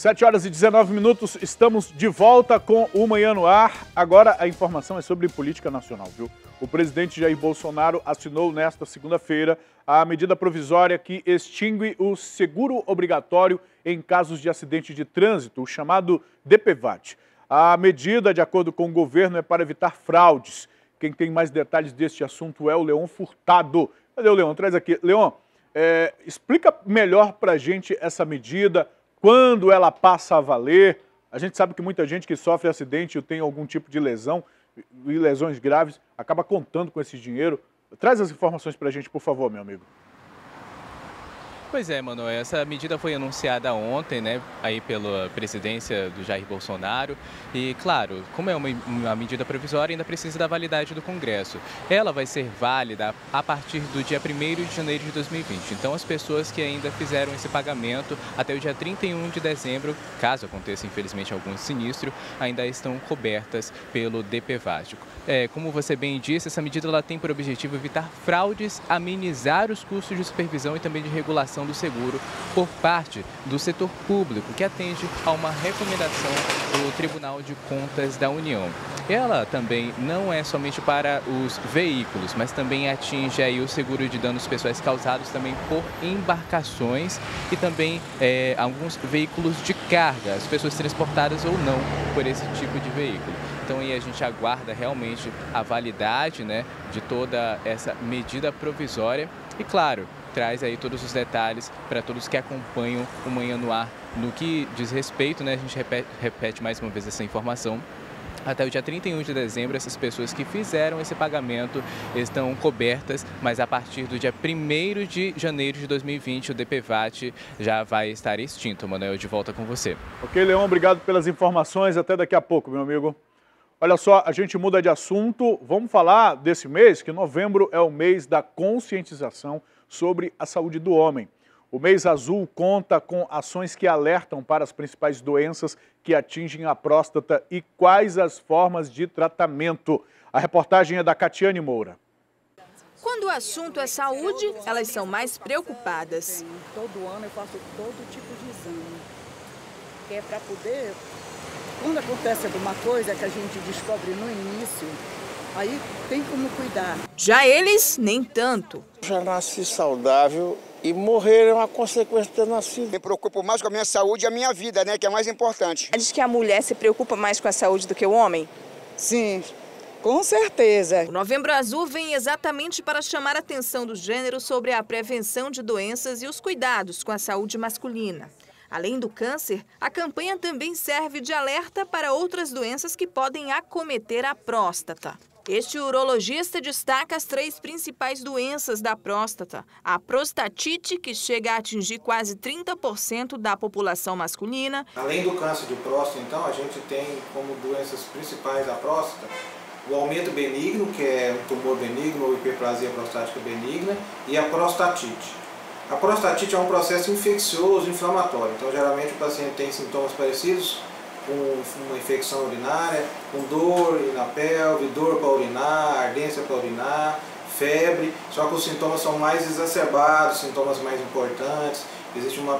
7h19, estamos de volta com o Manhã no Ar. Agora a informação é sobre política nacional, viu? O presidente Jair Bolsonaro assinou nesta segunda-feira a medida provisória que extingue o seguro obrigatório em casos de acidente de trânsito, o chamado DPVAT. A medida, de acordo com o governo, é para evitar fraudes. Quem tem mais detalhes deste assunto é o Leon Furtado. Cadê o Leon? Traz aqui. Leon, explica melhor para a gente essa medida. Quando ela passa a valer? A gente sabe que muita gente que sofre acidente ou tem algum tipo de lesão, e lesões graves, acaba contando com esse dinheiro. Traz as informações para a gente, por favor, meu amigo. Pois é, Manoel, essa medida foi anunciada ontem, né, aí pela presidência do Jair Bolsonaro e, claro, como é uma medida provisória, ainda precisa da validade do Congresso. Ela vai ser válida a partir do dia 1º de janeiro de 2020. Então, as pessoas que ainda fizeram esse pagamento até o dia 31 de dezembro, caso aconteça, infelizmente, algum sinistro, ainda estão cobertas pelo DPVAT. Como você bem disse, essa medida ela tem por objetivo evitar fraudes, amenizar os custos de supervisão e também de regulação do seguro por parte do setor público, que atende a uma recomendação do Tribunal de Contas da União. Ela também não é somente para os veículos, mas também atinge aí o seguro de danos pessoais causados também por embarcações e também alguns veículos de carga, as pessoas transportadas ou não por esse tipo de veículo. Então aí a gente aguarda realmente a validade, né, de toda essa medida provisória e, claro, traz aí todos os detalhes para todos que acompanham o Manhã no Ar. No que diz respeito, né, a gente repete mais uma vez essa informação. Até o dia 31 de dezembro, essas pessoas que fizeram esse pagamento estão cobertas, mas a partir do dia 1º de janeiro de 2020, o DPVAT já vai estar extinto. Manoel, de volta com você. Ok, Leão, obrigado pelas informações. Até daqui a pouco, meu amigo. Olha só, a gente muda de assunto. Vamos falar desse mês, que novembro é o mês da conscientização sobre a saúde do homem. O Mês Azul conta com ações que alertam para as principais doenças que atingem a próstata e quais as formas de tratamento. A reportagem é da Catiane Moura. Quando o assunto é saúde, elas são mais preocupadas. Todo ano eu faço todo tipo de exame, que é para poder, quando acontece alguma coisa que a gente descobre no início, aí tem como cuidar. Já eles, nem tanto. Já nasci saudável e morrer é uma consequência de ter nascido. Me preocupo mais com a minha saúde e a minha vida, né, que é mais importante. Diz que a mulher se preocupa mais com a saúde do que o homem? Sim, com certeza. O Novembro Azul vem exatamente para chamar a atenção do gênero sobre a prevenção de doenças e os cuidados com a saúde masculina. Além do câncer, a campanha também serve de alerta para outras doenças que podem acometer a próstata. Este urologista destaca as 3 principais doenças da próstata. A prostatite, que chega a atingir quase 30% da população masculina. Além do câncer de próstata, então, a gente tem como doenças principais da próstata o aumento benigno, que é um tumor benigno ou hiperplasia prostática benigna, e a prostatite. A prostatite é um processo infeccioso, inflamatório. Então, geralmente, o paciente tem sintomas parecidos com uma infecção urinária, com dor na pelve, dor para urinar, ardência para urinar, febre, só que os sintomas são mais exacerbados, sintomas mais importantes, existe uma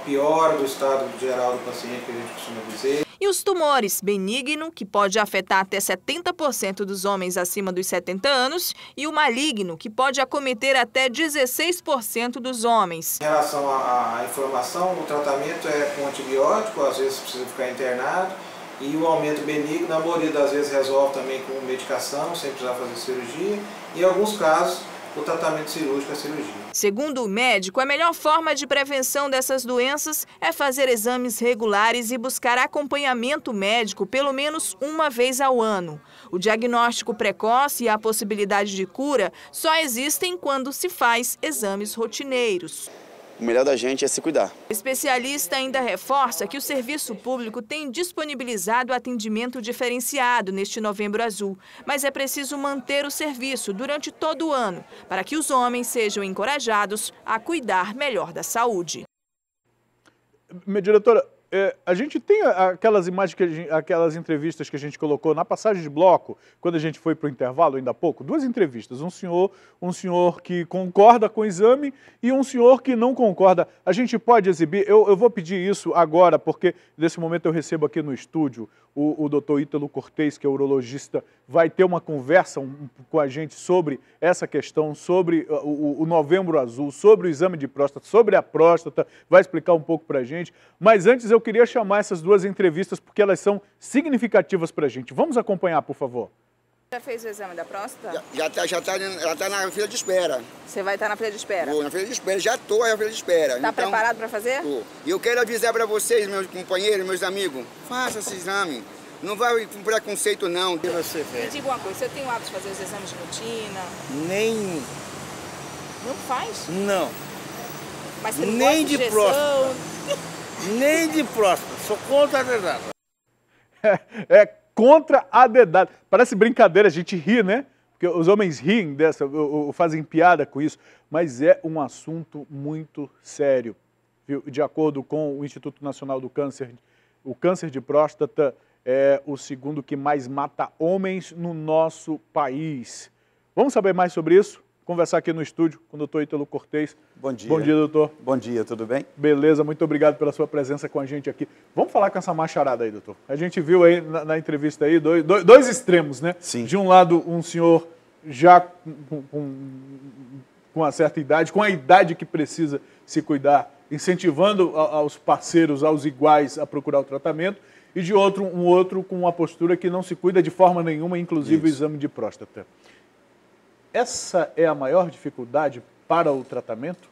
piora do estado geral do paciente, que a gente costuma dizer. E os tumores, benigno, que pode afetar até 70% dos homens acima dos 70 anos, e o maligno, que pode acometer até 16% dos homens. Em relação à inflamação, o tratamento é com antibiótico, às vezes precisa ficar internado, e o aumento benigno, na maioria das vezes, resolve também com medicação, sem precisar fazer cirurgia, e em alguns casos, o tratamento cirúrgico é cirurgia. Segundo o médico, a melhor forma de prevenção dessas doenças é fazer exames regulares e buscar acompanhamento médico pelo menos uma vez ao ano. O diagnóstico precoce e a possibilidade de cura só existem quando se faz exames rotineiros. O melhor da gente é se cuidar. O especialista ainda reforça que o serviço público tem disponibilizado atendimento diferenciado neste Novembro Azul, mas é preciso manter o serviço durante todo o ano, para que os homens sejam encorajados a cuidar melhor da saúde. Minha diretora, a gente tem aquelas imagens, aquelas entrevistas que a gente colocou na passagem de bloco, quando a gente foi para o intervalo ainda há pouco, 2 entrevistas, um senhor que concorda com o exame e um senhor que não concorda. A gente pode exibir, eu vou pedir isso agora, porque nesse momento eu recebo aqui no estúdio o doutor Ítalo Cortez, que é urologista, vai ter uma conversa com a gente sobre essa questão, sobre o Novembro Azul, sobre o exame de próstata, sobre a próstata, vai explicar um pouco para a gente. Mas antes eu queria chamar essas 2 entrevistas porque elas são significativas para a gente. Vamos acompanhar, por favor. Já fez o exame da próstata? Já tá na fila de espera. Você vai estar na fila de espera? Tô na fila de espera, já tô na fila de espera. Está preparado para fazer? Tô. E eu quero avisar para vocês, meus companheiros, meus amigos, faça esse exame. Não vai com preconceito, não. Me diga uma coisa, você tem o hábito de fazer os exames de rotina? Nem. Não faz? Não. Mas você não Nem gosta de de injeção? próstata. Nem de próstata. Sou contra a dedada. É contra a dedada. Parece brincadeira, a gente ri, né? Porque os homens riem dessa, fazem piada com isso, mas é um assunto muito sério. Viu? De acordo com o Instituto Nacional do Câncer, o câncer de próstata é o segundo que mais mata homens no nosso país. Vamos saber mais sobre isso? Conversar aqui no estúdio com o doutor Ítalo Cortez. Bom dia. Bom dia, doutor. Bom dia, tudo bem? Beleza, muito obrigado pela sua presença com a gente aqui. Vamos falar com essa macharada aí, doutor. A gente viu aí na entrevista aí dois extremos, né? Sim. De um lado, um senhor já com uma certa idade, com a idade que precisa se cuidar, incentivando aos parceiros, aos iguais, a procurar o tratamento. E de outro, um outro com uma postura que não se cuida de forma nenhuma, inclusive o exame de próstata. Essa é a maior dificuldade para o tratamento?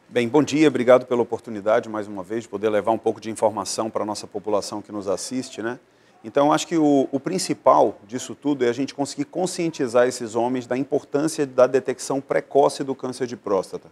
Bem, bom dia, obrigado pela oportunidade, mais uma vez, de poder levar um pouco de informação para a nossa população que nos assiste, né? Então, acho que o principal disso tudo é a gente conseguir conscientizar esses homens da importância da detecção precoce do câncer de próstata.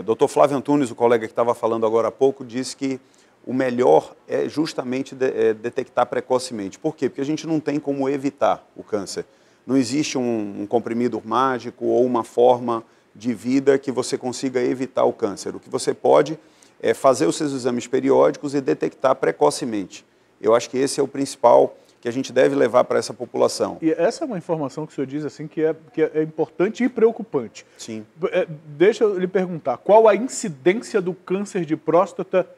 Dr. Flávio Antunes, o colega que estava falando agora há pouco, disse que o melhor é justamente detectar precocemente. Por quê? Porque a gente não tem como evitar o câncer. Não existe um comprimido mágico ou uma forma de vida que você consiga evitar o câncer. O que você pode é fazer os seus exames periódicos e detectar precocemente. Eu acho que esse é o principal que a gente deve levar para essa população. E essa é uma informação que o senhor diz assim que é importante e preocupante. Sim. Deixa eu lhe perguntar, qual a incidência do câncer de próstata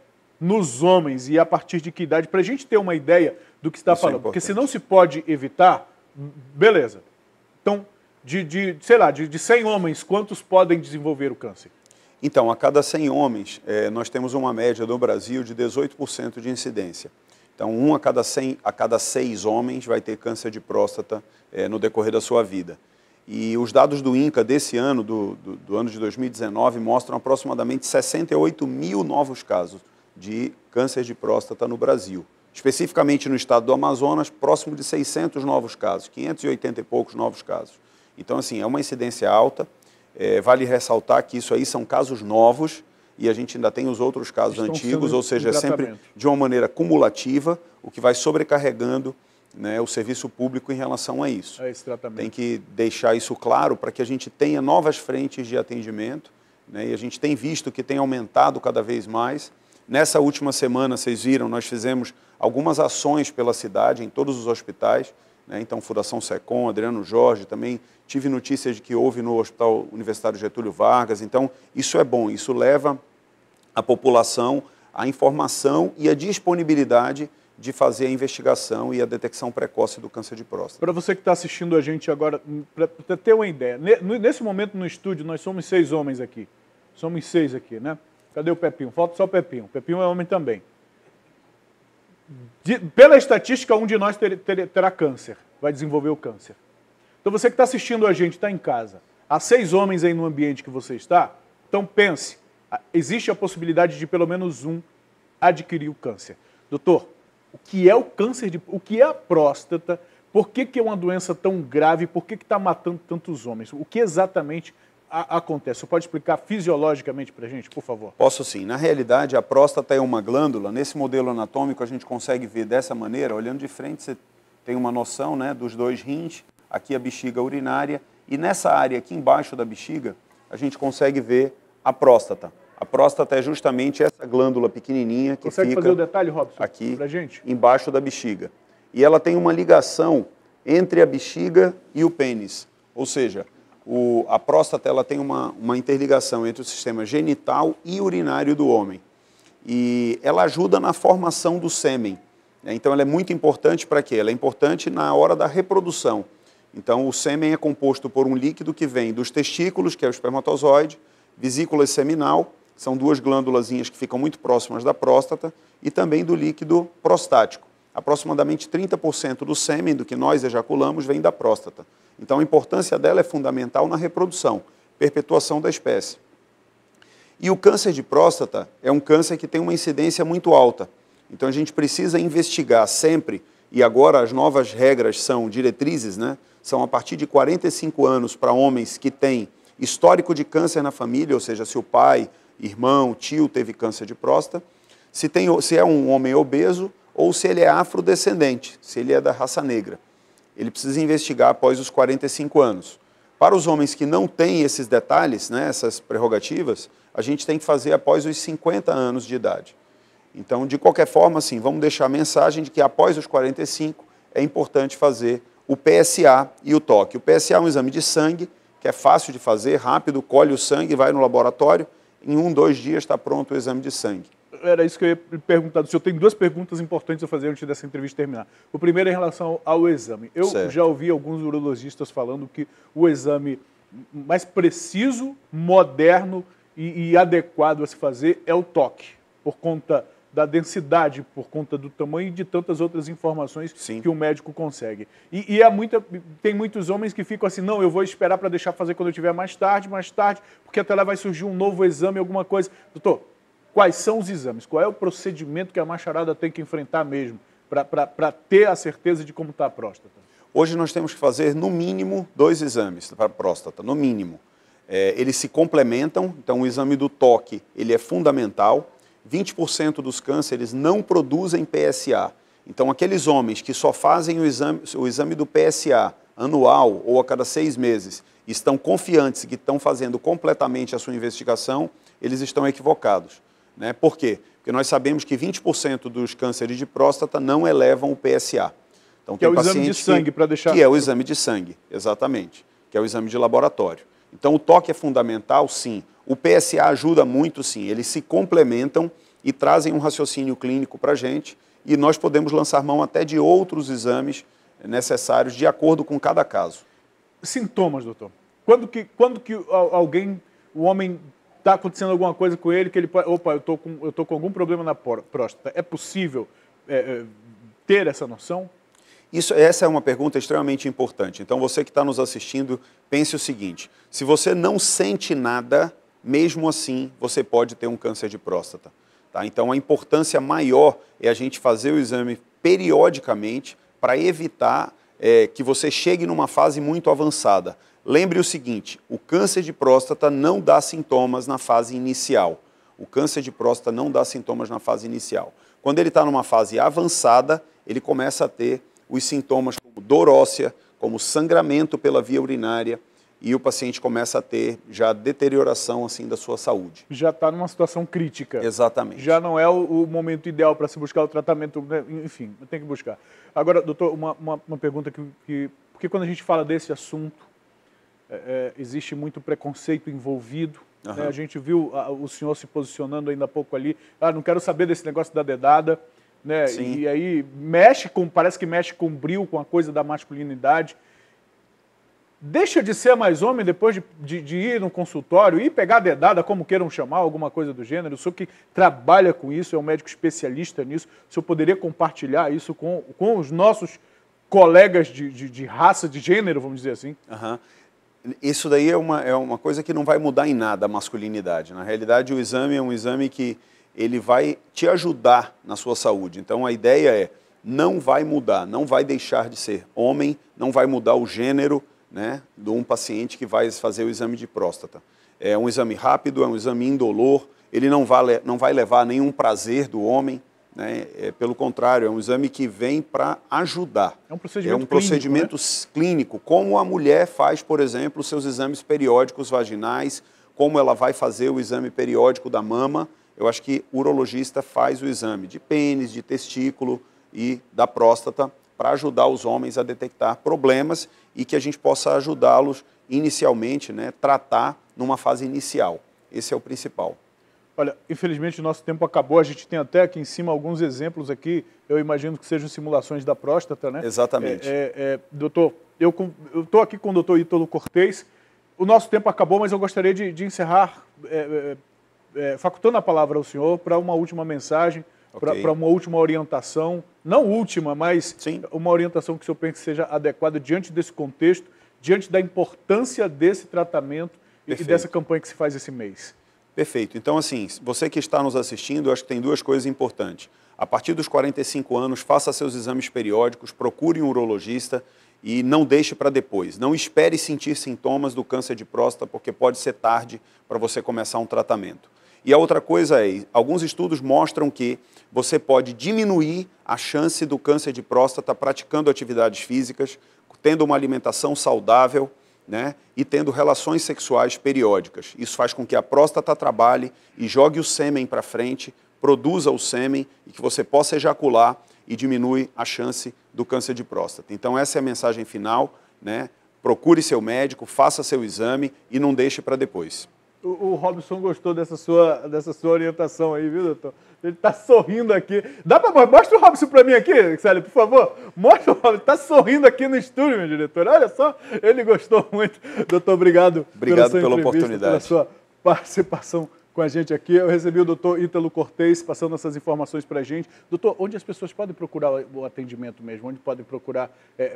nos homens e a partir de que idade? Para a gente ter uma ideia do que está falando. Porque se não se pode evitar, beleza. Então, sei lá, de 100 homens, quantos podem desenvolver o câncer? Então, a cada 100 homens, nós temos uma média no Brasil de 18% de incidência. Então, 1 a cada 6 homens vai ter câncer de próstata no decorrer da sua vida. E os dados do INCA desse ano, do ano de 2019, mostram aproximadamente 68 mil novos casos de câncer de próstata no Brasil. Especificamente no estado do Amazonas, próximo de 600 novos casos, 580 e poucos novos casos. Então, assim, é uma incidência alta. Vale ressaltar que isso aí são casos novos e a gente ainda tem os outros casos antigos, ou seja, sempre de uma maneira cumulativa, o que vai sobrecarregando, né, o serviço público em relação a isso. Esse tratamento. Tem que deixar isso claro para que a gente tenha novas frentes de atendimento, né, e a gente tem visto que tem aumentado cada vez mais. Nessa última semana, vocês viram, nós fizemos algumas ações pela cidade, em todos os hospitais, né? Então, Fundação SECOM, Adriano Jorge, também tive notícias de que houve no Hospital Universitário Getúlio Vargas. Então, isso é bom, isso leva a população a informação e a disponibilidade de fazer a investigação e a detecção precoce do câncer de próstata. Para você que está assistindo a gente agora, para ter uma ideia, nesse momento no estúdio nós somos 6 homens aqui. Somos 6 aqui, né? Cadê o Pepinho? Falta só o Pepinho. O Pepinho é homem também. Pela estatística, um de nós terá câncer, vai desenvolver o câncer. Então você que está assistindo a gente, está em casa, há 6 homens aí no ambiente que você está, então pense, existe a possibilidade de pelo menos um adquirir o câncer. Doutor, o que é o câncer o que é a próstata? Por que é uma doença tão grave? Por que está matando tantos homens? O que exatamente acontece? Você pode explicar fisiologicamente para a gente, por favor? Posso sim. Na realidade, a próstata é uma glândula. Nesse modelo anatômico, a gente consegue ver dessa maneira, olhando de frente, você tem uma noção, né, dos 2 rins, aqui a bexiga urinária, e nessa área aqui embaixo da bexiga, a gente consegue ver a próstata. A próstata é justamente essa glândula pequenininha que Consegue fica fazer o detalhe, Robson, aqui pra gente? embaixo da bexiga. E ela tem uma ligação entre a bexiga e o pênis. Ou seja, a próstata ela tem uma interligação entre o sistema genital e urinário do homem. E ela ajuda na formação do sêmen. Então ela é muito importante para quê? Ela é importante na hora da reprodução. Então o sêmen é composto por um líquido que vem dos testículos, que é o espermatozoide, vesícula seminal, são duas glândulazinhas que ficam muito próximas da próstata, e também do líquido prostático. Aproximadamente 30% do sêmen, do que nós ejaculamos, vem da próstata. Então a importância dela é fundamental na reprodução, perpetuação da espécie. E o câncer de próstata é um câncer que tem uma incidência muito alta. Então a gente precisa investigar sempre, e agora as novas regras são diretrizes, né? São a partir de 45 anos para homens que têm histórico de câncer na família, ou seja, se o pai, irmão, tio teve câncer de próstata, se é um homem obeso ou se ele é afrodescendente, se ele é da raça negra. Ele precisa investigar após os 45 anos. Para os homens que não têm esses detalhes, né, essas prerrogativas, a gente tem que fazer após os 50 anos de idade. Então, de qualquer forma, assim, vamos deixar a mensagem de que após os 45 é importante fazer o PSA e o toque. O PSA é um exame de sangue, que é fácil de fazer, rápido, colhe o sangue, vai no laboratório, em 1, 2 dias está pronto o exame de sangue. Era isso que eu ia perguntar. O senhor tem duas perguntas importantes a fazer antes dessa entrevista terminar. O primeiro é em relação ao exame. Eu já ouvi alguns urologistas falando que o exame mais preciso, moderno e adequado a se fazer é o toque, por conta da densidade, por conta do tamanho e de tantas outras informações que o médico consegue. E tem muitos homens que ficam assim, não, eu vou esperar para deixar fazer quando eu tiver mais tarde, porque até lá vai surgir um novo exame, alguma coisa. Doutor, quais são os exames? Qual é o procedimento que a macharada tem que enfrentar mesmo para ter a certeza de como está a próstata? Hoje nós temos que fazer, no mínimo, 2 exames para a próstata, no mínimo. Eles se complementam, então o exame do toque ele é fundamental. 20% dos cânceres não produzem PSA. Então, aqueles homens que só fazem o exame do PSA anual ou a cada 6 meses, estão confiantes que estão fazendo completamente a sua investigação, eles estão equivocados. Né? Por quê? Porque nós sabemos que 20% dos cânceres de próstata não elevam o PSA. Então, que é o exame de sangue, para deixar... Que é o exame de sangue, exatamente. Que é o exame de laboratório. Então, o toque é fundamental, sim. O PSA ajuda muito, sim. Eles se complementam e trazem um raciocínio clínico para a gente, e nós podemos lançar mão até de outros exames necessários de acordo com cada caso. Sintomas, doutor. Quando que o homem está acontecendo alguma coisa com ele, que ele pode, opa, eu tô com algum problema na próstata. É possível ter essa noção? Essa é uma pergunta extremamente importante. Então, você que está nos assistindo, pense o seguinte: se você não sente nada, mesmo assim, você pode ter um câncer de próstata. Tá? Então, a importância maior é a gente fazer o exame periodicamente para evitar que você chegue numa fase muito avançada. Lembre o seguinte: o câncer de próstata não dá sintomas na fase inicial. O câncer de próstata não dá sintomas na fase inicial. Quando ele está numa fase avançada, ele começa a ter os sintomas como dor óssea, como sangramento pela via urinária, e o paciente começa a ter já deterioração assim da sua saúde. Já está numa situação crítica. Exatamente. Já não é o momento ideal para se buscar o tratamento, né? Enfim, tem que buscar. Agora, doutor, uma pergunta porque quando a gente fala desse assunto, existe muito preconceito envolvido. Uhum. Né? A gente viu o senhor se posicionando ainda há pouco ali, não quero saber desse negócio da dedada. Né? E aí parece que mexe com o brio, com a coisa da masculinidade. Deixa de ser mais homem depois de ir no consultório e pegar a dedada, como queiram chamar, alguma coisa do gênero. O senhor que trabalha com isso, é um médico especialista nisso, o senhor poderia compartilhar isso com os nossos colegas de raça, de gênero, vamos dizer assim? Uhum. Isso daí é uma coisa que não vai mudar em nada a masculinidade. Na realidade, o exame é um exame que ele vai te ajudar na sua saúde. Então, a ideia não vai mudar, não vai deixar de ser homem, não vai mudar o gênero, né, de um paciente que vai fazer o exame de próstata. É um exame rápido, é um exame indolor, ele não vai levar nenhum prazer do homem, né, pelo contrário, é um exame que vem para ajudar. É um procedimento clínico, como a mulher faz, por exemplo, seus exames periódicos vaginais, como ela vai fazer o exame periódico da mama, eu acho que o urologista faz o exame de pênis, de testículo e da próstata para ajudar os homens a detectar problemas e que a gente possa ajudá-los inicialmente, né, tratar numa fase inicial. Esse é o principal. Olha, infelizmente o nosso tempo acabou, a gente tem até aqui em cima alguns exemplos aqui, eu imagino que sejam simulações da próstata, né? Exatamente. Doutor, eu estou aqui com o doutor Ítalo Cortez, o nosso tempo acabou, mas eu gostaria de encerrar facultando a palavra ao senhor para uma última mensagem, para uma última orientação, não última, mas sim, uma orientação que o senhor pensa que seja adequada diante desse contexto, diante da importância desse tratamento e dessa campanha que se faz esse mês. Perfeito. Então, assim, você que está nos assistindo, eu acho que tem duas coisas importantes. A partir dos 45 anos, faça seus exames periódicos, procure um urologista e não deixe para depois. Não espere sentir sintomas do câncer de próstata, porque pode ser tarde para você começar um tratamento. E a outra coisa é, alguns estudos mostram que você pode diminuir a chance do câncer de próstata praticando atividades físicas, tendo uma alimentação saudável, né, e tendo relações sexuais periódicas. Isso faz com que a próstata trabalhe e jogue o sêmen para frente, produza o sêmen e que você possa ejacular e diminui a chance do câncer de próstata. Então essa é a mensagem final, né? Procure seu médico, faça seu exame e não deixe para depois. O Robson gostou dessa sua orientação aí, viu, doutor? Ele está sorrindo aqui. Mostra o Robson para mim aqui, Célio, por favor. Mostra o Robson. Está sorrindo aqui no estúdio, meu diretor. Olha só, ele gostou muito. Doutor, obrigado pela oportunidade. Pela sua participação com a gente aqui. Eu recebi o doutor Ítalo Cortez passando essas informações para a gente. Doutor, onde as pessoas podem procurar o atendimento mesmo? Onde podem procurar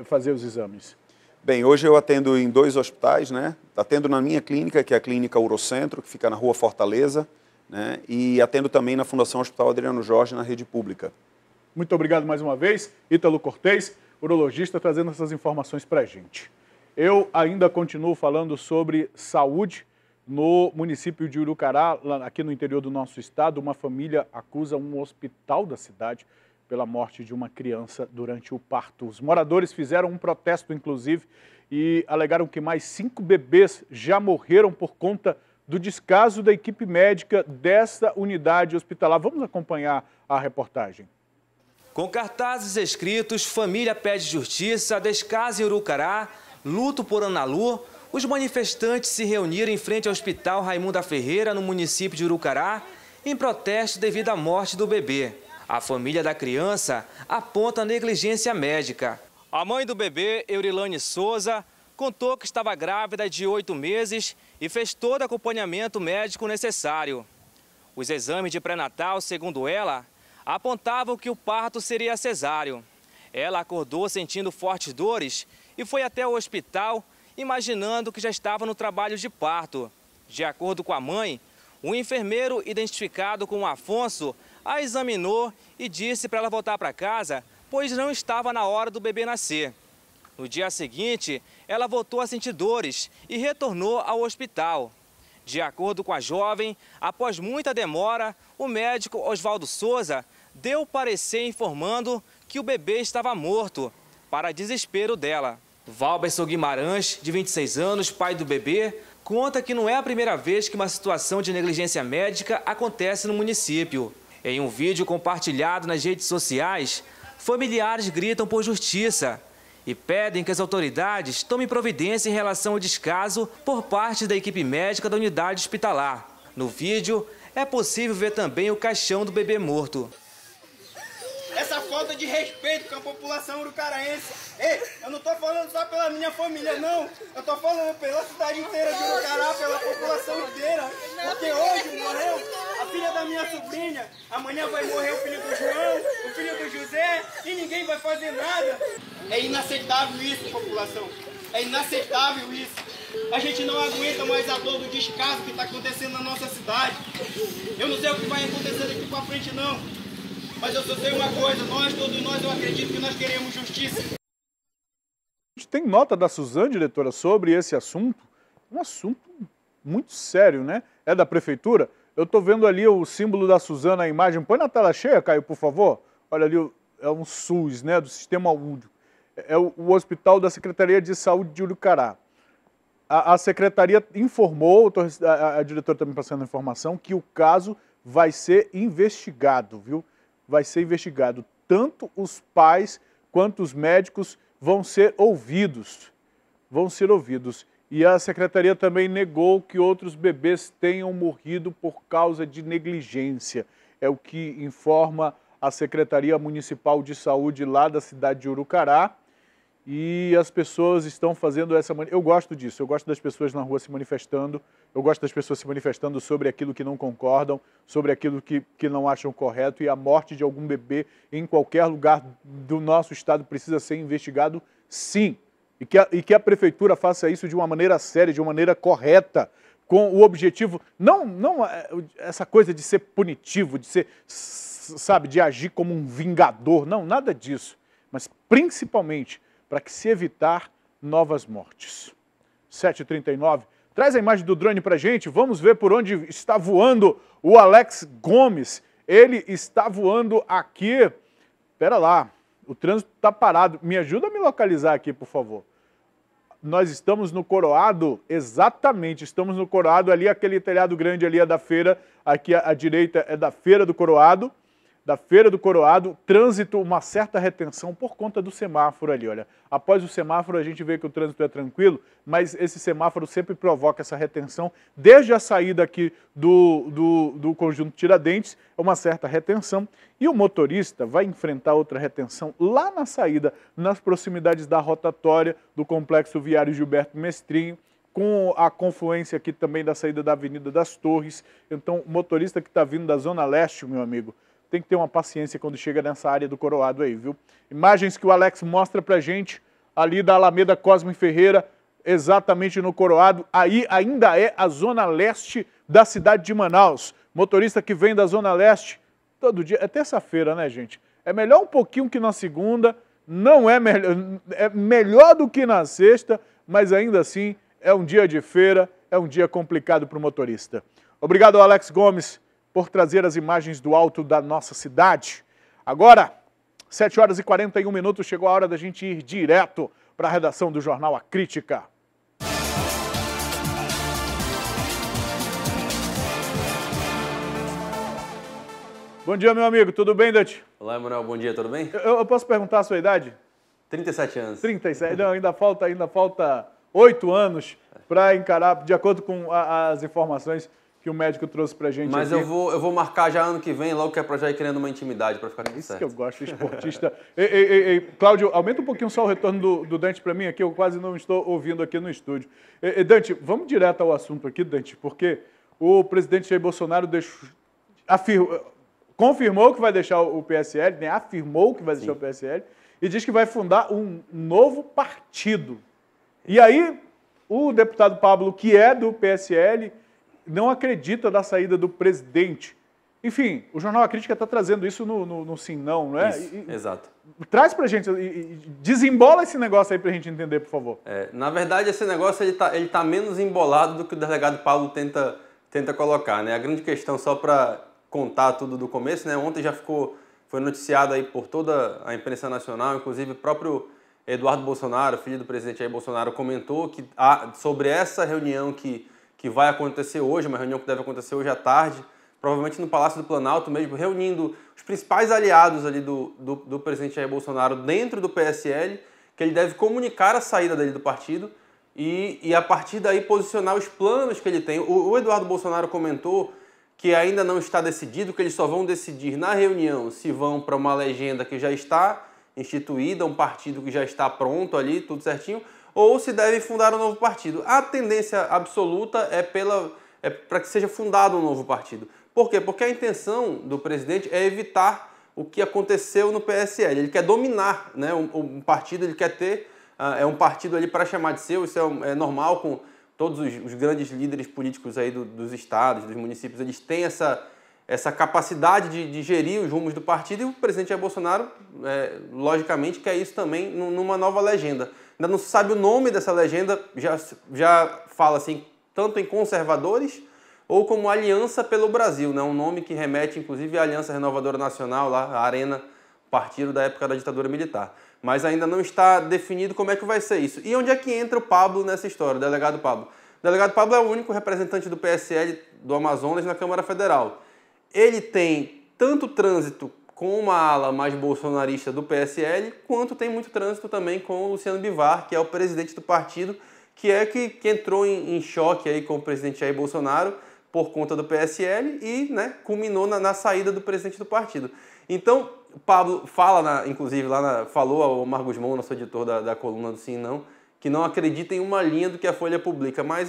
fazer os exames? Bem, hoje eu atendo em 2 hospitais, né? Atendo na minha clínica, que é a Clínica Urocentro, que fica na Rua Fortaleza, né? E atendo também na Fundação Hospital Adriano Jorge, na rede pública. Muito obrigado mais uma vez, Ítalo Cortez, urologista, trazendo essas informações para a gente. Eu ainda continuo falando sobre saúde. No município de Urucará, aqui no interior do nosso estado, uma família acusa um hospital da cidade pela morte de uma criança durante o parto. Os moradores fizeram um protesto, inclusive, e alegaram que mais 5 bebês já morreram por conta do descaso da equipe médica dessa unidade hospitalar. Vamos acompanhar a reportagem. Com cartazes escritos, família pede justiça, descaso em Urucará, luto por Analu, os manifestantes se reuniram em frente ao Hospital Raimunda Ferreira, no município de Urucará, em protesto devido à morte do bebê. A família da criança aponta negligência médica. A mãe do bebê, Eurilane Souza, contou que estava grávida de 8 meses e fez todo o acompanhamento médico necessário. Os exames de pré-natal, segundo ela, apontavam que o parto seria cesáreo. Ela acordou sentindo fortes dores e foi até o hospital, imaginando que já estava no trabalho de parto. De acordo com a mãe, um enfermeiro identificado como Afonso a examinou e disse para ela voltar para casa, pois não estava na hora do bebê nascer. No dia seguinte, ela voltou a sentir dores e retornou ao hospital. De acordo com a jovem, após muita demora, o médico Oswaldo Souza deu parecer informando que o bebê estava morto, para desespero dela. Valberson Guimarães, de 26 anos, pai do bebê, conta que não é a primeira vez que uma situação de negligência médica acontece no município. Em um vídeo compartilhado nas redes sociais, familiares gritam por justiça e pedem que as autoridades tomem providência em relação ao descaso por parte da equipe médica da unidade hospitalar. No vídeo, é possível ver também o caixão do bebê morto. Essa falta de respeito com a população urucaraense. Ei, eu não tô falando só pela minha família, não. Eu tô falando pela cidade inteira de Urucará, pela população inteira. Porque hoje morreu a filha da minha sobrinha, amanhã vai morrer o filho do João, o filho do José, e ninguém vai fazer nada. É inaceitável isso, população. É inaceitável isso. A gente não aguenta mais a dor do descaso que está acontecendo na nossa cidade. Eu não sei o que vai acontecer daqui para frente, não. Mas eu só sei uma coisa, todos nós, eu acredito que nós queremos justiça. A gente tem nota da Suzane, diretora, sobre esse assunto. Um assunto muito sério, né? É da prefeitura. Eu estou vendo ali o símbolo da Suzane, a imagem. Põe na tela cheia, Caio, por favor. Olha ali, é um SUS, né? Do Sistema Único. É o hospital da Secretaria de Saúde de Urucará. a secretaria informou, a diretora está me passando a informação, que o caso vai ser investigado, viu? Vai ser investigado. Tanto os pais quanto os médicos vão ser ouvidos. Vão ser ouvidos. E a secretaria também negou que outros bebês tenham morrido por causa de negligência. É o que informa a Secretaria Municipal de Saúde lá da cidade de Urucará. E as pessoas estão fazendo essa... Eu gosto disso, eu gosto das pessoas na rua se manifestando, eu gosto das pessoas se manifestando sobre aquilo que não concordam, sobre aquilo que não acham correto, e a morte de algum bebê em qualquer lugar do nosso estado precisa ser investigado, sim. E que a prefeitura faça isso de uma maneira séria, de uma maneira correta, com o objetivo, não essa coisa de ser punitivo, de ser, sabe, de agir como um vingador, não, nada disso, mas principalmente para que se evitar novas mortes. 7h39, traz a imagem do drone para a gente, vamos ver por onde está voando o Alex Gomes. Ele está voando aqui, espera lá, o trânsito está parado, me ajuda a me localizar aqui, por favor. Nós estamos no Coroado, exatamente, estamos no Coroado, ali aquele telhado grande ali é da feira, aqui à direita é da Feira do Coroado, trânsito, uma certa retenção por conta do semáforo ali, olha. Após o semáforo a gente vê que o trânsito é tranquilo, mas esse semáforo sempre provoca essa retenção, desde a saída aqui do Conjunto Tiradentes, é uma certa retenção, e o motorista vai enfrentar outra retenção lá na saída, nas proximidades da rotatória do Complexo Viário Gilberto Mestrinho, com a confluência aqui também da saída da Avenida das Torres. Então, o motorista que está vindo da Zona Leste, meu amigo, tem que ter uma paciência quando chega nessa área do Coroado aí, viu? Imagens que o Alex mostra pra gente, ali da Alameda Cosme Ferreira, exatamente no Coroado. Aí ainda é a Zona Leste da cidade de Manaus. Motorista que vem da Zona Leste, todo dia, é terça-feira, né, gente? É melhor um pouquinho que na segunda, não é melhor, é melhor do que na sexta, mas ainda assim é um dia de feira, é um dia complicado para o motorista. Obrigado, Alex Gomes, por trazer as imagens do alto da nossa cidade. Agora, 7h41, chegou a hora da gente ir direto para a redação do jornal A Crítica. Bom dia, meu amigo, tudo bem, Dante? Olá, Emanuel, bom dia, tudo bem? Eu posso perguntar a sua idade? 37 anos. 37, não, ainda falta 8 anos para encarar, de acordo com as informações que o médico trouxe pra gente. Mas aqui. eu vou marcar já ano que vem, logo que é pra já ir criando uma intimidade, pra ficar tudo Isso certo. que eu gosto, esportista. Cláudio, aumenta um pouquinho só o retorno do Dante pra mim aqui, eu quase não estou ouvindo aqui no estúdio. Dante, vamos direto ao assunto aqui, Dante, porque o presidente Jair Bolsonaro confirmou que vai deixar o PSL, né? Afirmou que vai deixar o PSL, e diz que vai fundar um novo partido. E aí, o deputado Pablo, que é do PSL, não acredita da saída do presidente. Enfim, o Jornal A Crítica está trazendo isso no Sim Não, não é? Isso, exato. Traz pra gente, desembola esse negócio aí pra gente entender, por favor. Na verdade, esse negócio ele tá menos embolado do que o delegado Paulo tenta colocar, né? A grande questão, só para contar tudo do começo, né? Ontem já foi noticiado aí por toda a imprensa nacional, inclusive o próprio Eduardo Bolsonaro, filho do presidente Jair Bolsonaro, comentou que sobre essa reunião que vai acontecer hoje, uma reunião que deve acontecer hoje à tarde, provavelmente no Palácio do Planalto mesmo, reunindo os principais aliados ali do presidente Jair Bolsonaro dentro do PSL, que ele deve comunicar a saída dele do partido e a partir daí posicionar os planos que ele tem. O Eduardo Bolsonaro comentou que ainda não está decidido, que eles só vão decidir na reunião se vão para uma legenda que já está instituída, um partido que já está pronto ali, tudo certinho, ou se deve fundar um novo partido. A tendência absoluta é para que seja fundado um novo partido. Por quê? Porque a intenção do presidente é evitar o que aconteceu no PSL. Ele quer dominar, né, um partido, ele quer ter um partido ali para chamar de seu, isso é normal com todos os grandes líderes políticos aí dos estados, dos municípios, eles têm essa capacidade de gerir os rumos do partido, e o presidente Jair Bolsonaro, logicamente, quer isso também numa nova legenda. Ainda não se sabe o nome dessa legenda, já fala assim, tanto em conservadores ou como Aliança pelo Brasil, né? Um nome que remete, inclusive, à Aliança Renovadora Nacional, lá, a Arena, partido da época da ditadura militar. mas ainda não está definido como é que vai ser isso. E onde é que entra o Pablo nessa história, o delegado Pablo? O delegado Pablo é o único representante do PSL do Amazonas na Câmara Federal. Ele tem tanto trânsito com uma ala mais bolsonarista do PSL, quanto tem muito trânsito também com o Luciano Bivar, que é o presidente do partido, que entrou em choque aí com o presidente Jair Bolsonaro por conta do PSL e, né, culminou na saída do presidente do partido. Então, Pablo fala, inclusive, falou ao Omar Guzmão, nosso editor da coluna do Sim Não, que não acredita em uma linha do que a Folha publica, mas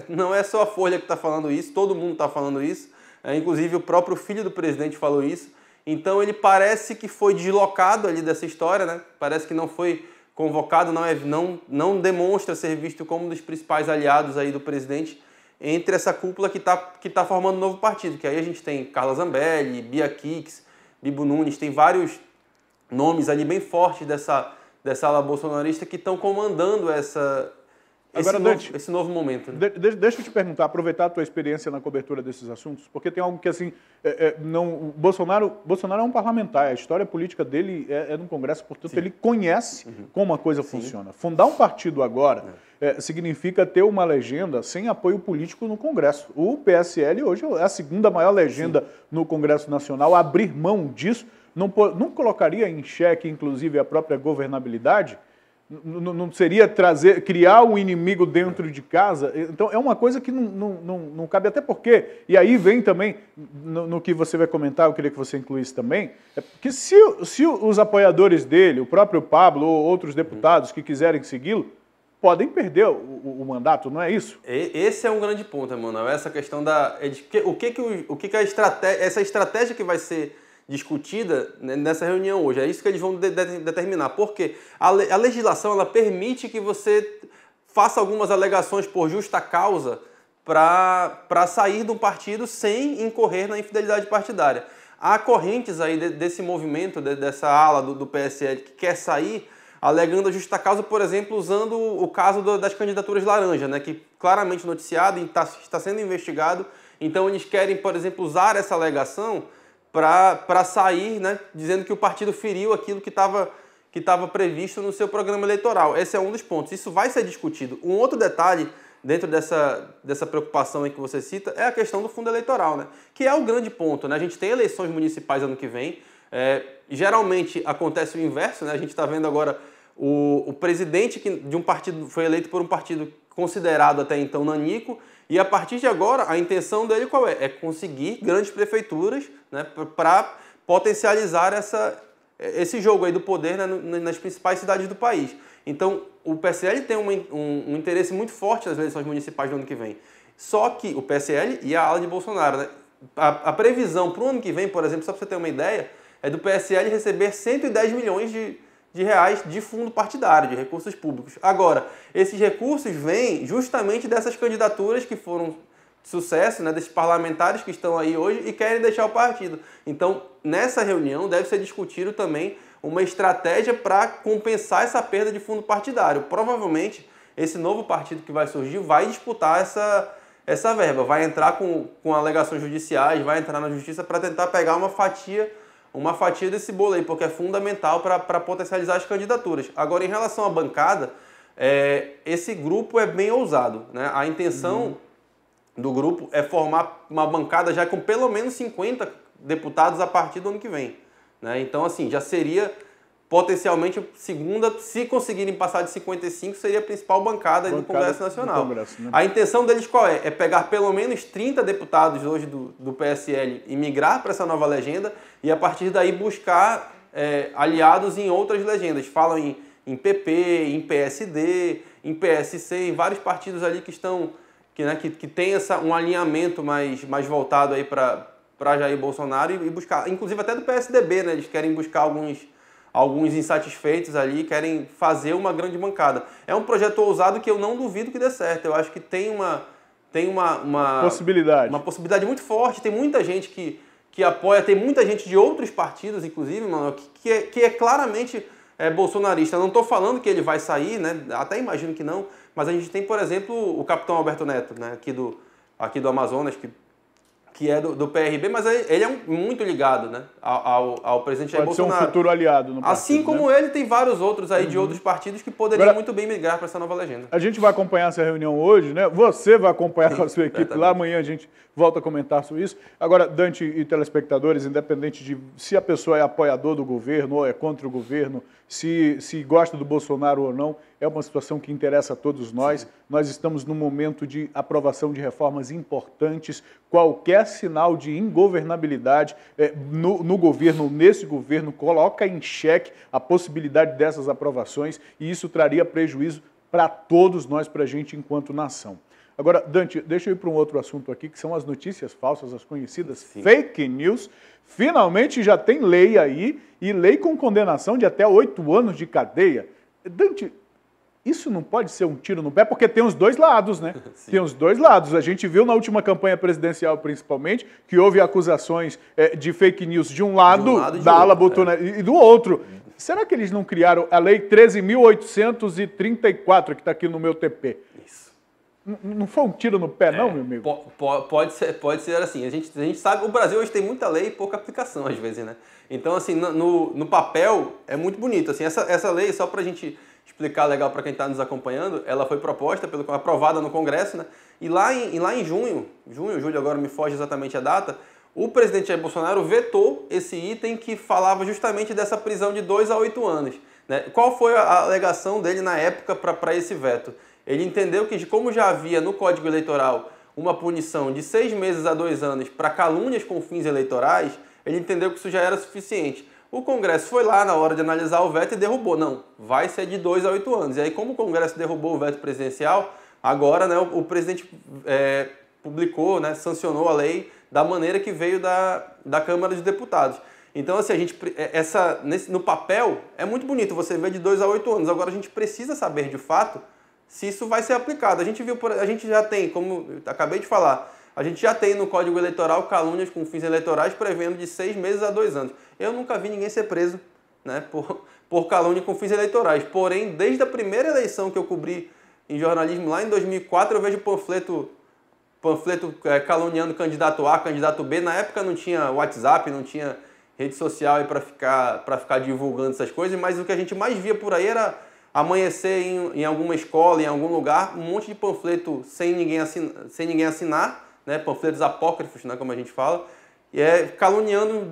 não é só a Folha que está falando isso, todo mundo está falando isso, inclusive o próprio filho do presidente falou isso. Então ele parece que foi deslocado ali dessa história, né? Parece que não foi convocado, não demonstra ser visto como um dos principais aliados aí do presidente entre essa cúpula que tá formando um novo partido, que aí a gente tem Carla Zambelli, Bia Kicis, Bibo Nunes, tem vários nomes ali bem fortes dessa ala bolsonarista que estão comandando esse novo momento. Né? Deixa eu te perguntar, aproveitar a tua experiência na cobertura desses assuntos, porque tem algo que, assim, o Bolsonaro é um parlamentar, a história política dele é no Congresso, portanto, ele conhece como a coisa funciona. Fundar um partido agora significa ter uma legenda sem apoio político no Congresso. O PSL hoje é a segunda maior legenda no Congresso Nacional. Abrir mão disso não colocaria em xeque, inclusive, a própria governabilidade? Não seria criar um inimigo dentro de casa? Então, é uma coisa que não cabe, até porque, e aí vem também, no que você vai comentar, eu queria que você incluísse também, que se os apoiadores dele, o próprio Pablo ou outros deputados que quiserem segui-lo, podem perder o mandato, não é isso? Esse é um grande ponto, Emanuel, essa questão essa estratégia que vai ser discutida nessa reunião hoje. É isso que eles vão determinar. Porque a legislação ela permite que você faça algumas alegações por justa causa para sair de um partido sem incorrer na infidelidade partidária. Há correntes aí desse movimento, dessa ala do PSL que quer sair alegando a justa causa, por exemplo, usando o caso das candidaturas laranja, né, que claramente noticiado e está sendo investigado. Então eles querem, por exemplo, usar essa alegação para sair, né, dizendo que o partido feriu aquilo que estava previsto no seu programa eleitoral. Esse é um dos pontos. Isso vai ser discutido. Um outro detalhe dentro dessa preocupação aí que você cita é a questão do fundo eleitoral, né, que é o grande ponto. Né? A gente tem eleições municipais ano que vem. Geralmente acontece o inverso. Né? A gente está vendo agora o presidente de um partido foi eleito por um partido considerado até então nanico, e a partir de agora a intenção dele qual é? É conseguir grandes prefeituras, né, para potencializar esse jogo aí do poder, né, nas principais cidades do país. Então o PSL tem um interesse muito forte nas eleições municipais do ano que vem. Só que o PSL e a ala de Bolsonaro, né, a previsão para o ano que vem, por exemplo, só para você ter uma ideia, é do PSL receber 110 milhões de reais de fundo partidário, de recursos públicos. Agora, esses recursos vêm justamente dessas candidaturas que foram de sucesso, né, desses parlamentares que estão aí hoje e querem deixar o partido. Então, nessa reunião deve ser discutido também uma estratégia para compensar essa perda de fundo partidário. Provavelmente, esse novo partido que vai surgir vai disputar essa verba, vai entrar com alegações judiciais, vai entrar na justiça para tentar pegar uma fatia desse bolo aí, porque é fundamental para potencializar as candidaturas. Agora, em relação à bancada, esse grupo é bem ousado. Né? A intenção do grupo é formar uma bancada já com pelo menos 50 deputados a partir do ano que vem. Né? Então, assim, já seria potencialmente segunda, se conseguirem passar de 55, seria a principal bancada do Congresso Nacional. Congresso, né? A intenção deles qual é? É pegar pelo menos 30 deputados hoje do PSL e migrar para essa nova legenda e a partir daí buscar aliados em outras legendas. Falam em PP, em PSD, em PSC, em vários partidos ali que estão que tem um alinhamento mais voltado aí para Jair Bolsonaro e buscar, inclusive até do PSDB, né? Eles querem buscar alguns insatisfeitos ali, querem fazer uma grande bancada. É um projeto ousado que eu não duvido que dê certo. Eu acho que tem uma possibilidade. Uma possibilidade muito forte. Tem muita gente que apoia, tem muita gente de outros partidos, inclusive, Manuel, que é claramente bolsonarista. Eu não estou falando que ele vai sair, né? Até imagino que não, mas a gente tem, por exemplo, o capitão Alberto Neto, né? aqui do Amazonas, que que é do PRB, mas ele é muito ligado, né, ao presidente Jair Bolsonaro. Pode ser um futuro aliado no partido, assim como, né? Ele tem vários outros aí de outros partidos que poderiam muito bem migrar para essa nova legenda. A gente vai acompanhar essa reunião hoje, né? Você vai acompanhar com a sua equipe lá, amanhã a gente volta a comentar sobre isso. Agora, Dante e telespectadores, independente de se a pessoa é apoiador do governo ou é contra o governo, se gosta do Bolsonaro ou não, é uma situação que interessa a todos nós. Sim. Nós estamos num momento de aprovação de reformas importantes. Qualquer sinal de ingovernabilidade no governo, nesse governo, coloca em xeque a possibilidade dessas aprovações e isso traria prejuízo para todos nós, para a gente enquanto nação. Agora, Dante, deixa eu ir para um outro assunto aqui, que são as notícias falsas, as conhecidas fake news. Finalmente já tem lei aí, e lei com condenação de até 8 anos de cadeia. Dante, isso não pode ser um tiro no pé, porque tem os dois lados, né? Sim. Tem os dois lados. A gente viu na última campanha presidencial, principalmente, que houve acusações de fake news de um lado da ala Bolsonaro e do outro. Será que eles não criaram a lei 13.834, que está aqui no meu TP? Isso. Não foi um tiro no pé, não, meu amigo? Pode ser assim. A gente sabe, o Brasil hoje tem muita lei e pouca aplicação, às vezes, né? Então, assim, no papel é muito bonito. Assim, essa lei, só para a gente explicar legal para quem está nos acompanhando, ela foi proposta, aprovada no Congresso, né? E lá em julho, agora me foge exatamente a data, o presidente Jair Bolsonaro vetou esse item que falava justamente dessa prisão de 2 a 8 anos. Né? Qual foi a alegação dele na época para esse veto? Ele entendeu que, como já havia no Código Eleitoral uma punição de 6 meses a 2 anos para calúnias com fins eleitorais, ele entendeu que isso já era suficiente. O Congresso foi lá na hora de analisar o veto e derrubou. Não, vai ser de 2 a 8 anos. E aí, como o Congresso derrubou o veto presidencial, agora, né, o presidente publicou, né, sancionou a lei da maneira que veio da Câmara dos Deputados. Então, assim, no papel é muito bonito você ver de 2 a 8 anos. Agora, a gente precisa saber de fato se isso vai ser aplicado. A gente já tem, como eu acabei de falar, a gente já tem no Código Eleitoral calúnias com fins eleitorais prevendo de 6 meses a 2 anos. Eu nunca vi ninguém ser preso, né, por calúnia com fins eleitorais. Porém, desde a primeira eleição que eu cobri em jornalismo, lá em 2004, eu vejo panfleto caluniando candidato A, candidato B. Na época não tinha WhatsApp, não tinha rede social para ficar divulgando essas coisas, mas o que a gente mais via por aí era amanhecer em alguma escola, em algum lugar, um monte de panfleto sem ninguém assinar, né, panfletos apócrifos, né, como a gente fala, e caluniando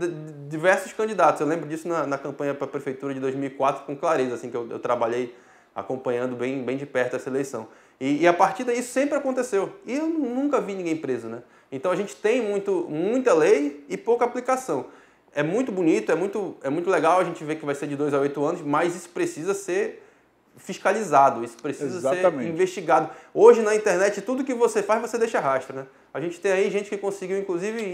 diversos candidatos. Eu lembro disso na campanha para a prefeitura de 2004 com clareza, assim, que eu trabalhei acompanhando bem de perto essa eleição. E a partir daí isso sempre aconteceu. E eu nunca vi ninguém preso, né? Então a gente tem muita lei e pouca aplicação. É muito bonito, é muito legal a gente ver que vai ser de 2 a 8 anos, mas isso precisa ser fiscalizado, isso precisa ser investigado. Hoje na internet, tudo que você faz, você deixa rastro, né? A gente tem aí gente que conseguiu, inclusive...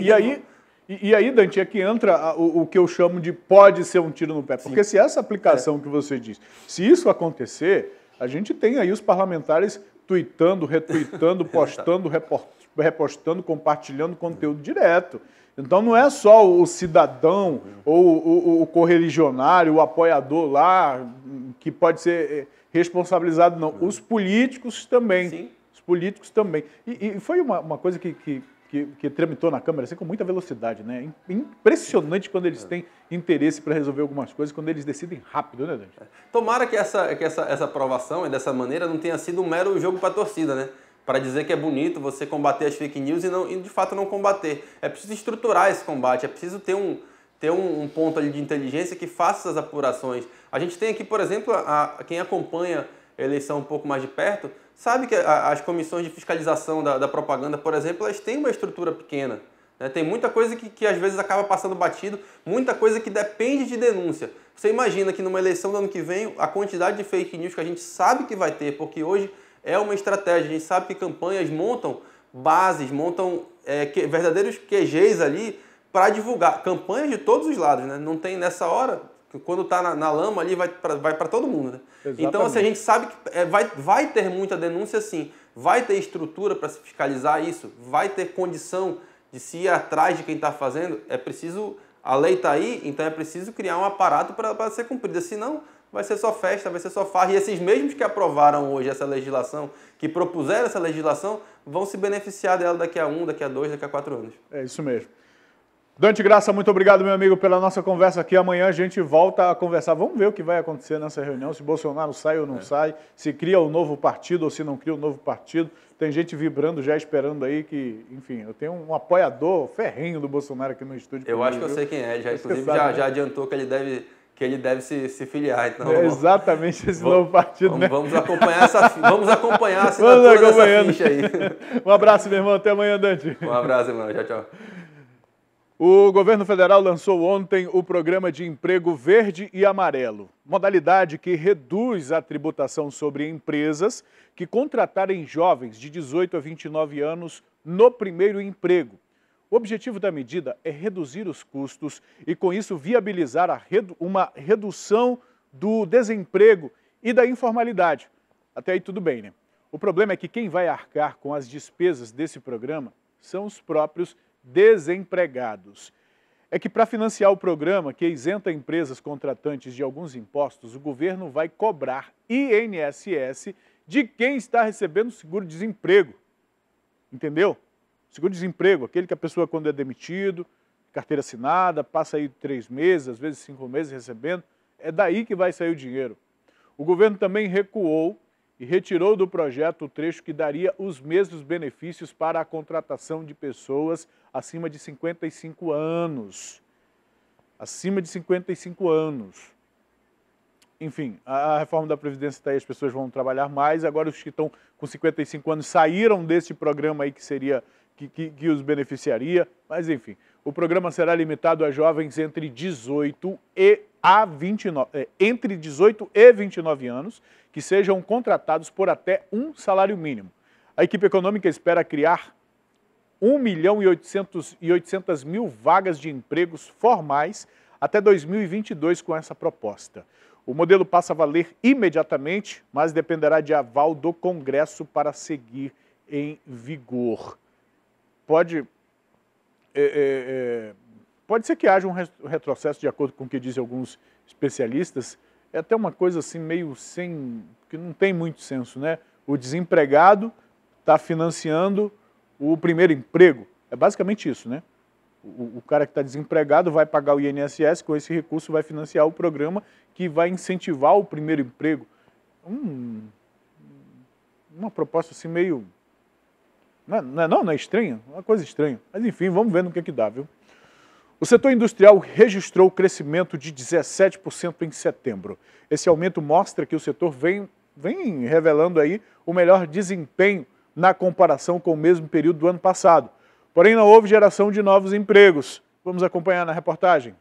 E aí, Dante, é que entra o que eu chamo de pode ser um tiro no pé. Porque se essa aplicação que você diz, se isso acontecer, a gente tem aí os parlamentares tweetando, retweetando, postando, repostando, compartilhando conteúdo direto. Então não é só o cidadão ou o correligionário, o apoiador lá, que pode ser responsabilizado, não. Os políticos também. Sim. Os políticos também. E foi uma coisa que tramitou na Câmara assim, com muita velocidade, né? Impressionante quando eles têm interesse para resolver algumas coisas, quando eles decidem rápido, né, Dante? Tomara que essa aprovação, dessa maneira, não tenha sido um mero jogo para a torcida, né? Para dizer que é bonito você combater as fake news e de fato não combater. É preciso estruturar esse combate, é preciso ter um ponto ali de inteligência que faça essas apurações. A gente tem aqui, por exemplo, quem acompanha a eleição um pouco mais de perto, sabe que as comissões de fiscalização da propaganda, por exemplo, elas têm uma estrutura pequena. Né? Tem muita coisa que às vezes acaba passando batido, muita coisa que depende de denúncia. Você imagina que numa eleição do ano que vem, a quantidade de fake news que a gente sabe que vai ter, porque hoje é uma estratégia. A gente sabe que campanhas montam bases, montam verdadeiros QGs ali para divulgar. Campanhas de todos os lados, né? Não tem nessa hora, quando está na lama ali, vai para todo mundo. Né? Então, assim, a gente sabe que vai ter muita denúncia, sim. Vai ter estrutura para se fiscalizar isso, vai ter condição de se ir atrás de quem está fazendo. É preciso, a lei está aí, então é preciso criar um aparato para ser cumprida. Senão, vai ser só festa, vai ser só farra. E esses mesmos que aprovaram hoje essa legislação, que propuseram essa legislação, vão se beneficiar dela daqui a 1, daqui a 2, daqui a 4 anos. É isso mesmo. Dante Graça, muito obrigado, meu amigo, pela nossa conversa aqui. Amanhã a gente volta a conversar. Vamos ver o que vai acontecer nessa reunião, se Bolsonaro sai ou não sai, se cria um novo partido ou se não cria um novo partido. Tem gente vibrando já, esperando aí que, enfim, eu tenho um apoiador ferrenho do Bolsonaro aqui no estúdio. Eu acho que eu sei quem é, já, inclusive já adiantou que ele deve se filiar. Então, é exatamente esse novo partido, né? Vamos acompanhar a assinatura dessa ficha aí. Um abraço, meu irmão. Até amanhã, Dante. Um abraço, irmão. Tchau, tchau. O governo federal lançou ontem o programa de emprego verde e amarelo, modalidade que reduz a tributação sobre empresas que contratarem jovens de 18 a 29 anos no primeiro emprego. O objetivo da medida é reduzir os custos e, com isso, viabilizar uma redução do desemprego e da informalidade. Até aí tudo bem, né? O problema é que quem vai arcar com as despesas desse programa são os próprios desempregados. É que para financiar o programa, que isenta empresas contratantes de alguns impostos, o governo vai cobrar INSS de quem está recebendo seguro-desemprego. Entendeu? Seguro-desemprego, aquele que a pessoa, quando é demitido, carteira assinada, passa aí 3 meses, às vezes 5 meses recebendo, é daí que vai sair o dinheiro. O governo também recuou e retirou do projeto o trecho que daria os mesmos benefícios para a contratação de pessoas acima de 55 anos. Acima de 55 anos. Enfim, a reforma da Previdência está aí, as pessoas vão trabalhar mais. Agora os que estão com 55 anos saíram desse programa aí que seria, que os beneficiaria. Mas enfim, o programa será limitado a jovens entre 18 e 29 anos, que sejam contratados por até um salário mínimo. A equipe econômica espera criar 1.800.000 vagas de empregos formais até 2022 com essa proposta. O modelo passa a valer imediatamente, mas dependerá de aval do Congresso para seguir em vigor. Pode ser que haja um retrocesso, de acordo com o que dizem alguns especialistas. É até uma coisa assim meio que não tem muito senso, né? O desempregado está financiando o primeiro emprego. É basicamente isso, né? O cara que está desempregado vai pagar o INSS, com esse recurso vai financiar o programa que vai incentivar o primeiro emprego. Uma proposta assim meio... Não é estranha? Uma coisa estranha. Mas enfim, vamos ver no que dá, viu? O setor industrial registrou crescimento de 17% em setembro. Esse aumento mostra que o setor vem revelando aí o melhor desempenho na comparação com o mesmo período do ano passado. Porém, não houve geração de novos empregos. Vamos acompanhar na reportagem.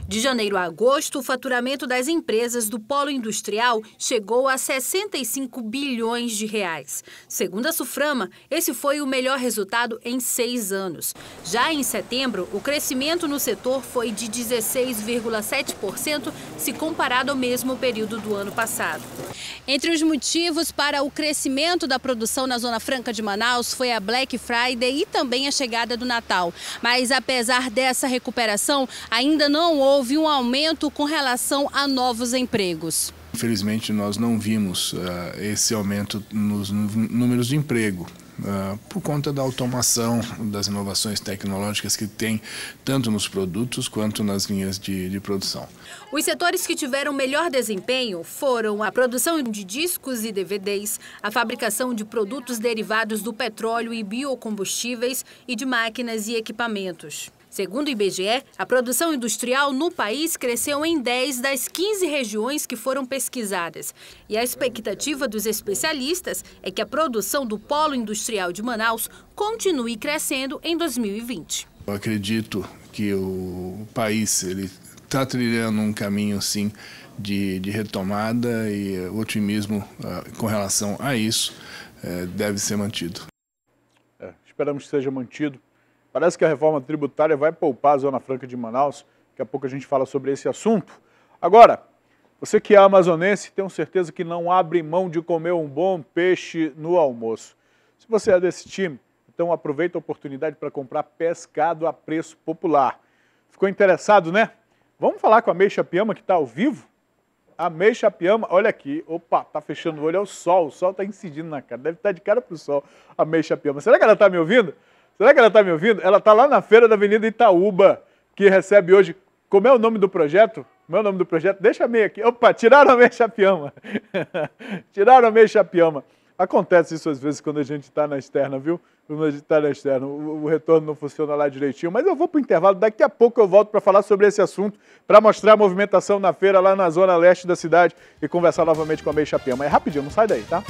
De janeiro a agosto, o faturamento das empresas do polo industrial chegou a 65 bilhões de reais. Segundo a Suframa, esse foi o melhor resultado em 6 anos. Já em setembro, o crescimento no setor foi de 16,7% se comparado ao mesmo período do ano passado. Entre os motivos para o crescimento da produção na Zona Franca de Manaus foi a Black Friday e também a chegada do Natal. Mas apesar dessa recuperação, ainda não houve um aumento com relação a novos empregos. Infelizmente, nós não vimos esse aumento nos números de emprego, por conta da automação, das inovações tecnológicas que tem tanto nos produtos quanto nas linhas de produção. Os setores que tiveram melhor desempenho foram a produção de discos e DVDs, a fabricação de produtos derivados do petróleo e biocombustíveis e de máquinas e equipamentos. Segundo o IBGE, a produção industrial no país cresceu em 10 das 15 regiões que foram pesquisadas. E a expectativa dos especialistas é que a produção do polo industrial de Manaus continue crescendo em 2020. Eu acredito que o país está trilhando um caminho, sim, de retomada, e o otimismo com relação a isso deve ser mantido. Esperamos que seja mantido. Parece que a reforma tributária vai poupar a Zona Franca de Manaus. Daqui a pouco a gente fala sobre esse assunto. Agora, você que é amazonense, tenho certeza que não abre mão de comer um bom peixe no almoço. Se você é desse time, então aproveita a oportunidade para comprar pescado a preço popular. Ficou interessado, né? Vamos falar com a Meixa Piama, que está ao vivo? A Meixa Piama, olha aqui, opa, tá fechando o olho, é o sol tá incidindo na cara, deve estar de cara pro sol, a Meixa Piama. Será que ela tá me ouvindo? Será que ela tá me ouvindo? Ela tá lá na feira da Avenida Itaúba, que recebe hoje, como é o nome do projeto? Como é o nome do projeto? Deixa a meia aqui. Opa, tiraram a Meixa Piama. Tiraram a Meixa Piama. Acontece isso às vezes quando a gente está na externa, viu? Quando a gente está na externa, o retorno não funciona lá direitinho. Mas eu vou para o intervalo, daqui a pouco eu volto para falar sobre esse assunto, para mostrar a movimentação na feira lá na zona leste da cidade e conversar novamente com a Meixa Piama. É rapidinho, não sai daí, tá?